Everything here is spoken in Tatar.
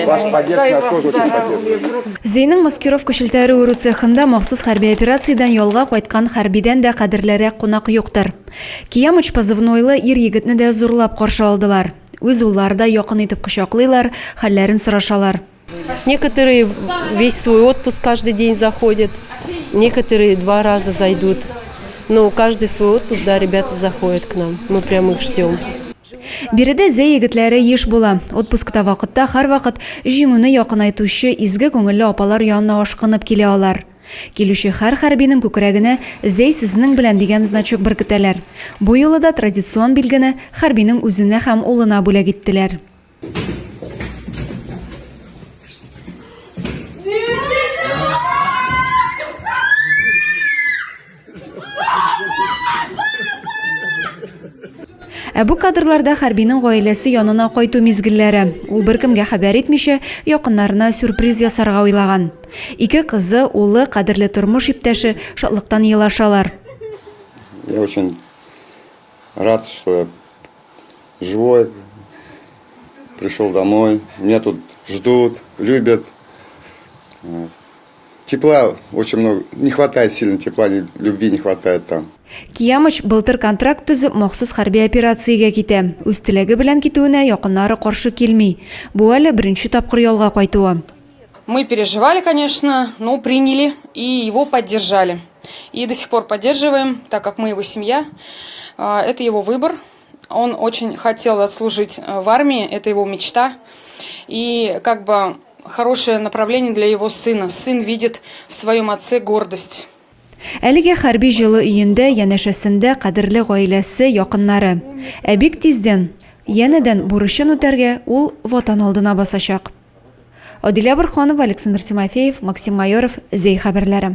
Ваша поддержка нас тоже очень поддерживает. Зейнең маскировка шелтәре уру цехында махсус хәрби операциядан ялга кайткан хәрбидән дә кадерлерәк кунак юктыр. Киямыч позывнойлы ир егетне дә зурлап каршы алдылар. Үз уллары да якын итеп кочаклыйлар, хәлләрен сорашалар. Некоторые весь свой отпуск каждый день заходят, некоторые 2 раза зайдут. Но каждый свой отпуск, да, ребята заходят к нам. Мы прямо их ждем. Биредә зәй егетләре еш була. Отпускта вакытта һәрвакыт җиңүне якынайтучы изге күңелле апалар янына ашкынып килә алар. Килүче һәр хәрбинең күкрәгенә зәй сезнең белән дигән значок беркетәләр. Бу юлы да традицион билгене хәрбинең үзенә һәм улына бүләк иттеләр. Бу кадрларда хәрбинең гаиләсе янына кайту мизгелләре. Ул беркемгә хәбәр итмичә, якыннарына сюрприз ясарга уйлаган. 2 кызы, улы, кадерле тормыш иптәше шатлыктан елашалар. Я очень рад, что живой, пришел домой. Меня тут ждут, любят. Тепла очень много. Не хватает сильно тепла, любви не хватает там. Киямыч былтыр контракт төзеп махсус хәрби операциягә китә. Үз теләге белән китүенә якыннары каршы килми. Бу әле беренче тапкыр ялга кайтуы. Мы переживали, конечно, но приняли и его поддержали. И до сих пор поддерживаем, так как мы его семья. Это его выбор. Он очень хотел отслужить в армии, это его мечта. И как бы хорошее направление для его сына. Сын видит в своем отце гордость. Әлегә хәрби җылы өендә янәшәсендә кадерле гаиләсе, якыннары. Бик тиздән янәдән бурычын үтәргә ул ватан алдына басачак. Адилә Борханова, Александр Тимофеев, Максим Майоров, Зәй хәбәрләре.